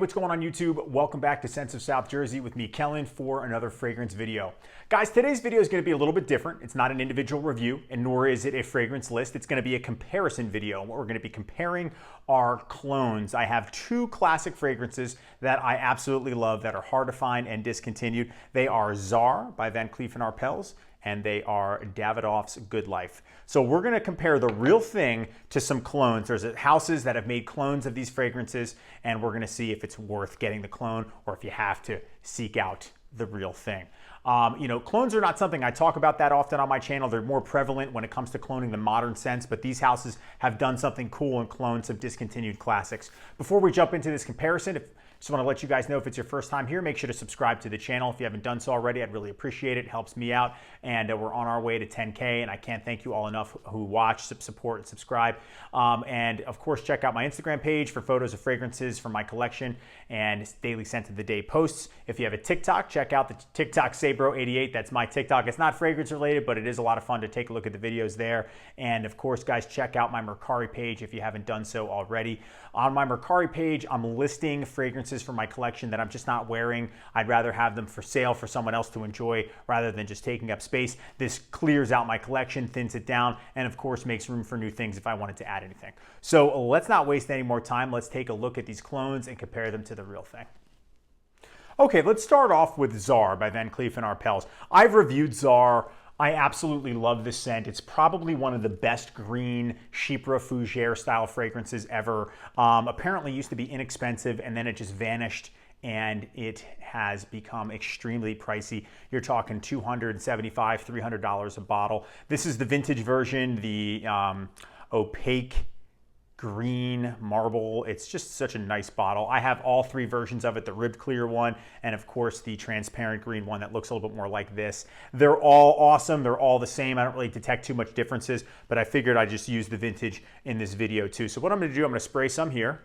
what's going on YouTube? Welcome back to Sense of South Jersey with me, Kellen, for another fragrance video. Guys, today's video is going to be a little bit different. It's not an individual review, and nor is it a fragrance list. It's going to be a comparison video. We're going to be comparing our clones. I have two classic fragrances that I absolutely love that are hard to find and discontinued. They are TSAR by Van Cleef and Arpels, and they are Davidoff's Good Life. So we're gonna compare the real thing to some clones. There's houses that have made clones of these fragrances, and we're gonna see if it's worth getting the clone or if you have to seek out the real thing. Clones are not something I talk about that often on my channel. They're more prevalent when it comes to cloning the modern sense, but these houses have done something cool and cloned some discontinued classics. Before we jump into this comparison, just want to let you guys know if it's your first time here, make sure to subscribe to the channel. If you haven't done so already, I'd really appreciate it. It helps me out. And we're on our way to 10K, and I can't thank you all enough who watch, support, and subscribe. And of course, check out my Instagram page for photos of fragrances from my collection and daily scent of the day posts. If you have a TikTok, check out the TikTok Sabro88. That's my TikTok. It's not fragrance related, but it is a lot of fun to take a look at the videos there. And of course, guys, check out my Mercari page if you haven't done so already. On my Mercari page, I'm listing fragrances from my collection that I'm just not wearing. I'd rather have them for sale for someone else to enjoy rather than just taking up space. This clears out my collection, thins it down, and of course makes room for new things if I wanted to add anything. So let's not waste any more time. Let's take a look at these clones and compare them to the real thing. Okay, let's start off with TSAR by Van Cleef and Arpels. I've reviewed TSAR. I absolutely love this scent. It's probably one of the best green Chypre Fougere style fragrances ever. Apparently used to be inexpensive and then it just vanished and it has become extremely pricey. You're talking $275, $300 a bottle. This is the vintage version, the opaque green marble. It's just such a nice bottle. I have all three versions of it, the ribbed clear one, and of course the transparent green one that looks a little bit more like this. They're all awesome. They're all the same. I don't really detect too much differences, but I figured I'd just use the vintage in this video too. So what I'm gonna do, I'm gonna spray some here.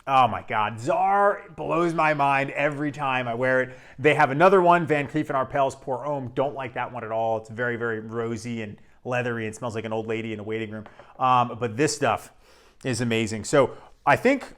Oh my God, TSAR blows my mind every time I wear it. They have another one, Van Cleef and Arpels Pour Homme. Don't like that one at all. It's very, very rosy and leathery and smells like an old lady in a waiting room. But this stuff is amazing. So I think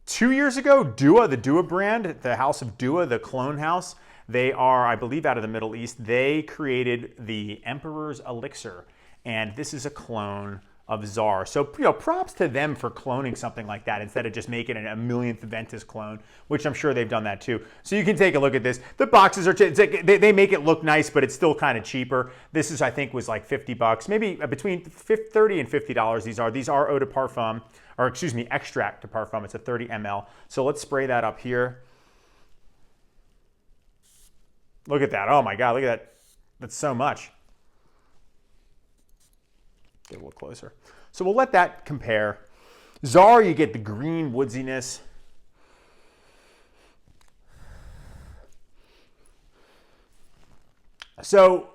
2 years ago, DUA, the DUA brand, the house of DUA, the clone house, they are, I believe, out of the Middle East. They created the Emperor's Elixir, and this is a clone of TSAR. So, props to them for cloning something like that instead of just making it a millionth Ventus clone, which I'm sure they've done that too. So you can take a look at this. The boxes are, they make it look nice, but it's still kind of cheaper. This is, I think, was like 50 bucks, maybe between 30 and $50 These are eau de parfum, or excuse me, extract de parfum. It's a 30 ml. So let's spray that up here. Look at that. Oh my God, look at that. That's so much. Get a little closer. So we'll let that compare. TSAR, you get the green woodsiness. So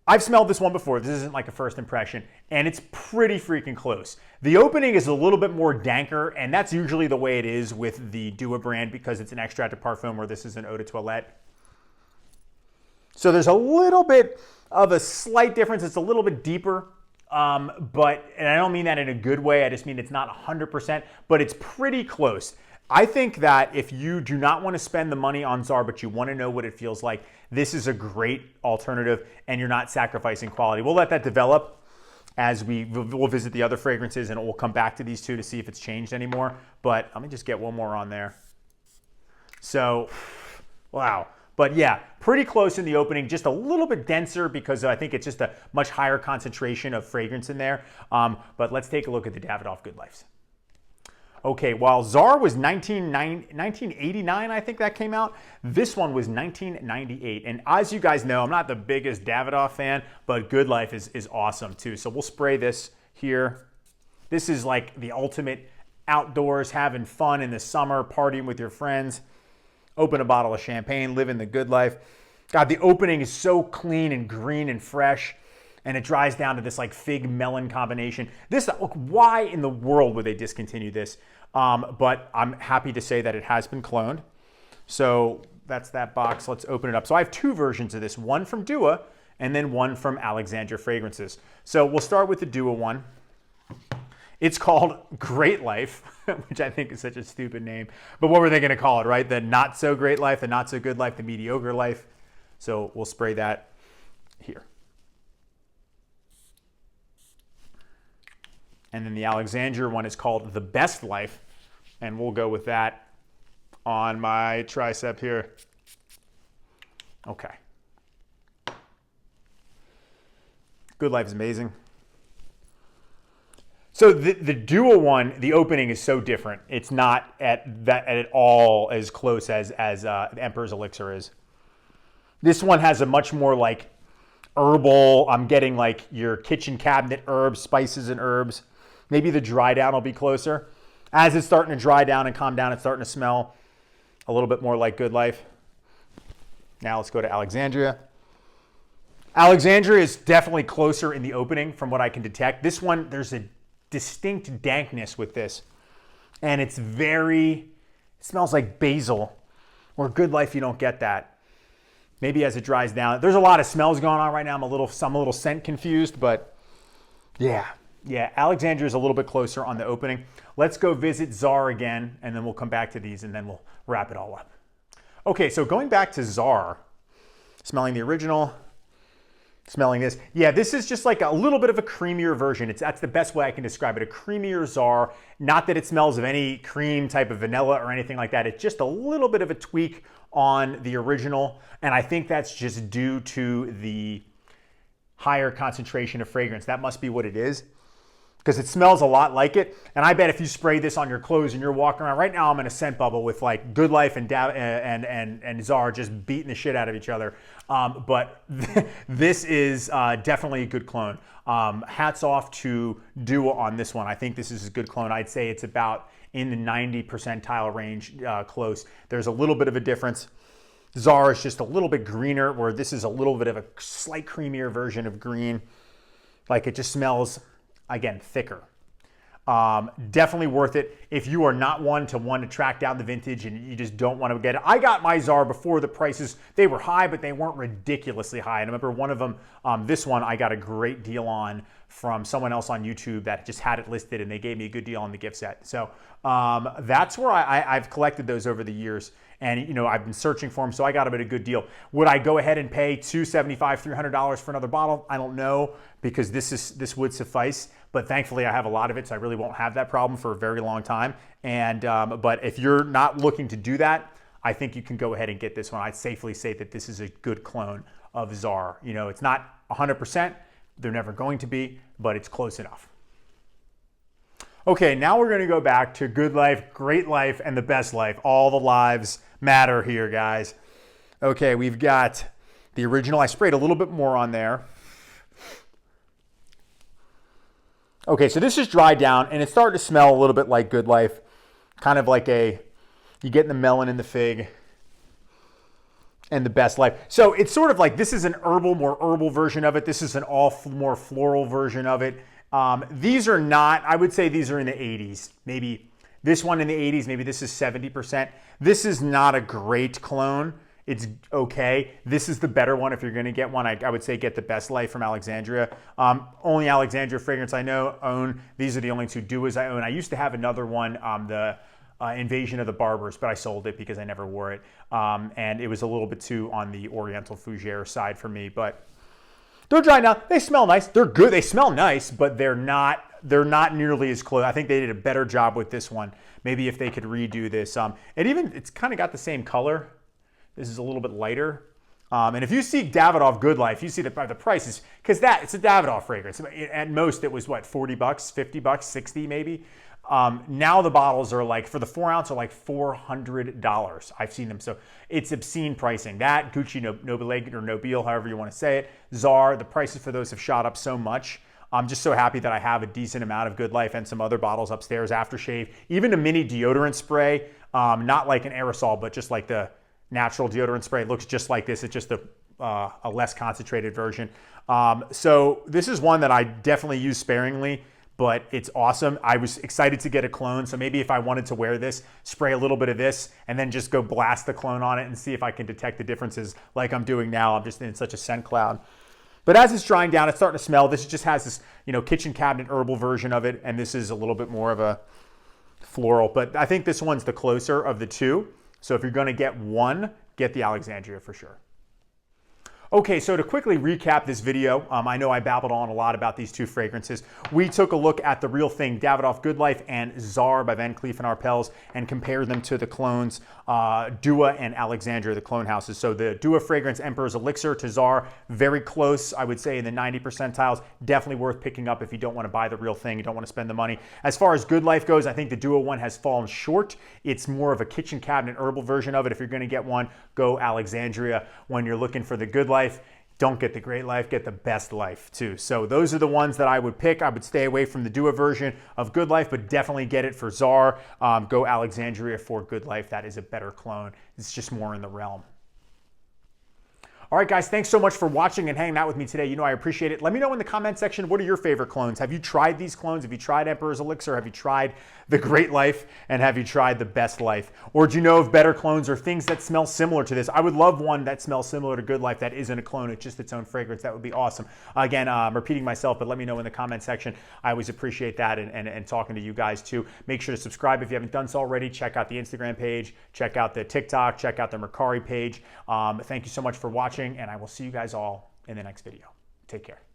I've smelled this one before. This isn't like a first impression, and it's pretty freaking close. The opening is a little bit more danker, and that's usually the way it is with the DUA brand because it's an extrait de parfum where this is an eau de toilette. So there's a little bit of a slight difference. It's a little bit deeper. And I don't mean that in a good way. I just mean it's not 100%, but it's pretty close. I think that if you do not want to spend the money on TSAR, but you want to know what it feels like, this is a great alternative and you're not sacrificing quality. We'll let that develop as we'll visit the other fragrances and we'll come back to these two to see if it's changed anymore. But let me just get one more on there. So, wow. But yeah, pretty close in the opening, just a little bit denser because I think it's just a much higher concentration of fragrance in there. But let's take a look at the Davidoff Good Lives. Okay, while TSAR was 1989, I think that came out, this one was 1998. And as you guys know, I'm not the biggest Davidoff fan, but Good Life is awesome too. So we'll spray this here. This is like the ultimate outdoors, having fun in the summer, partying with your friends. Open a bottle of champagne, living the good life. God, the opening is so clean and green and fresh, and it dries down to this like fig melon combination. Look, why in the world would they discontinue this? But I'm happy to say that it has been cloned. So that's that box. Let's open it up. So I have two versions of this, one from DUA and then one from Alexandria Fragrances. So we'll start with the DUA one. It's called Great Life, which I think is such a stupid name. But what were they going to call it, right? The not so great life, the not so good life, the mediocre life. So we'll spray that here. And then the Alexandria one is called the Best Life. And we'll go with that on my tricep here. Okay. Good Life is amazing. So the DUA one, the opening is so different. It's not at all as close as the Emperor's Elixir is. This one has a much more like herbal. I'm getting like your kitchen cabinet herbs, spices and herbs. Maybe the dry down will be closer. As it's starting to dry down and calm down, it's starting to smell a little bit more like Good Life. Now let's go to Alexandria. Alexandria is definitely closer in the opening from what I can detect. This one, there's a distinct dankness with this. And it smells like basil. Or Good Life, you don't get that. Maybe as it dries down. There's a lot of smells going on right now. I'm a little scent confused, but yeah, Alexandria is a little bit closer on the opening. Let's go visit TSAR again, and then we'll come back to these, and then we'll wrap it all up. Okay, so going back to TSAR, smelling the original, smelling this. Yeah, this is just like a little bit of a creamier version. That's the best way I can describe it, a creamier TSAR. Not that it smells of any cream type of vanilla or anything like that. It's just a little bit of a tweak on the original, and I think that's just due to the higher concentration of fragrance. That must be what it is, because it smells a lot like it. And I bet if you spray this on your clothes and you're walking around, right now I'm in a scent bubble with like Good Life and TSAR just beating the shit out of each other. But this is definitely a good clone. Hats off to DUA on this one. I think this is a good clone. I'd say it's about in the 90 percentile range, close. There's a little bit of a difference. TSAR is just a little bit greener, where this is a little bit of a slight creamier version of green. Like it just smells, again, thicker. Definitely worth it if you are not one to track down the vintage and you just don't want to get it. I got my TSAR before the prices, they were high, but they weren't ridiculously high. And I remember one of them, this one I got a great deal on from someone else on YouTube that just had it listed, and they gave me a good deal on the gift set. So that's where I've collected those over the years. And you know, I've been searching for them, so I got them at a good deal. Would I go ahead and pay $275, $300 for another bottle? I don't know, because this would suffice. But thankfully, I have a lot of it, so I really won't have that problem for a very long time. And but if you're not looking to do that, I think you can go ahead and get this one. I'd safely say that this is a good clone of TSAR. You know, it's not 100%. They're never going to be, but it's close enough. Okay, now we're going to go back to Good Life, Great Life, and the Best Life. All the lives matter here, guys. Okay, we've got the original. I sprayed a little bit more on there. Okay, so this is dried down, and it's starting to smell a little bit like Good Life. Kind of like you get the melon and the fig and the Best Life. So it's sort of like, this is more herbal version of it. This is an more floral version of it. These are not, I would say these are in the 80s. Maybe this one in the 80s, maybe this is 70%. This is not a great clone. It's okay. This is the better one. If you're going to get one, I would say get the Best Life from Alexandria. Only Alexandria fragrance I own. These are the only two DUAs I own. I used to have another one, the Invasion of the Barbers, but I sold it because I never wore it. And it was a little bit too on the Oriental Fougere side for me. But they're dry now. They smell nice. They're good. They smell nice, but they're not nearly as close. I think they did a better job with this one. Maybe if they could redo this. It's kind of got the same color. This is a little bit lighter. And if you see Davidoff Good Life, you see the prices, because it's a Davidoff fragrance. At most, it was what, $40, $50, $60 maybe. Now the bottles are like, for the 4 ounce, are like $400. I've seen them. So it's obscene pricing. That, Gucci Nobile or Nobile, however you want to say it, TSAR, the prices for those have shot up so much. I'm just so happy that I have a decent amount of Good Life and some other bottles upstairs, aftershave, even a mini deodorant spray, not like an aerosol, but just like the natural deodorant spray. It looks just like this. It's just a less concentrated version. So this is one that I definitely use sparingly, but it's awesome. I was excited to get a clone. So maybe if I wanted to wear this, spray a little bit of this and then just go blast the clone on it and see if I can detect the differences like I'm doing now. I'm just in such a scent cloud. But as it's drying down, it's starting to smell. This just has this, kitchen cabinet herbal version of it, and this is a little bit more of a floral. But I think this one's the closer of the two. So if you're going to get one, get the Alexandria for sure. Okay, so to quickly recap this video, I know I babbled on a lot about these two fragrances. We took a look at the real thing, Davidoff Goodlife and TSAR by Van Cleef and Arpels, and compared them to the clones, DUA and Alexandria, the clone houses. So the DUA fragrance, Emperor's Elixir, TSAR, very close, I would say in the 90 percentiles. Definitely worth picking up if you don't want to buy the real thing, you don't want to spend the money. As far as Goodlife goes, I think the DUA one has fallen short. It's more of a kitchen cabinet herbal version of it. If you're going to get one, go Alexandria. When you're looking for the Goodlife, don't get the Great Life, get the Best Life too. So those are the ones that I would pick. I would stay away from the DUA version of Goodlife, but definitely get it for TSAR. Go Alexandria for Goodlife. That is a better clone. It's just more in the realm. All right, guys, thanks so much for watching and hanging out with me today. I appreciate it. Let me know in the comment section, what are your favorite clones? Have you tried these clones? Have you tried Emperor's Elixir? Have you tried the Great Life? And have you tried the Best Life? Or do you know of better clones or things that smell similar to this? I would love one that smells similar to Good Life that isn't a clone. It's just its own fragrance. That would be awesome. Again, I'm repeating myself, but let me know in the comment section. I always appreciate that and talking to you guys too. Make sure to subscribe if you haven't done so already. Check out the Instagram page. Check out the TikTok. Check out the Mercari page. Thank you so much for watching, and I will see you guys all in the next video. Take care.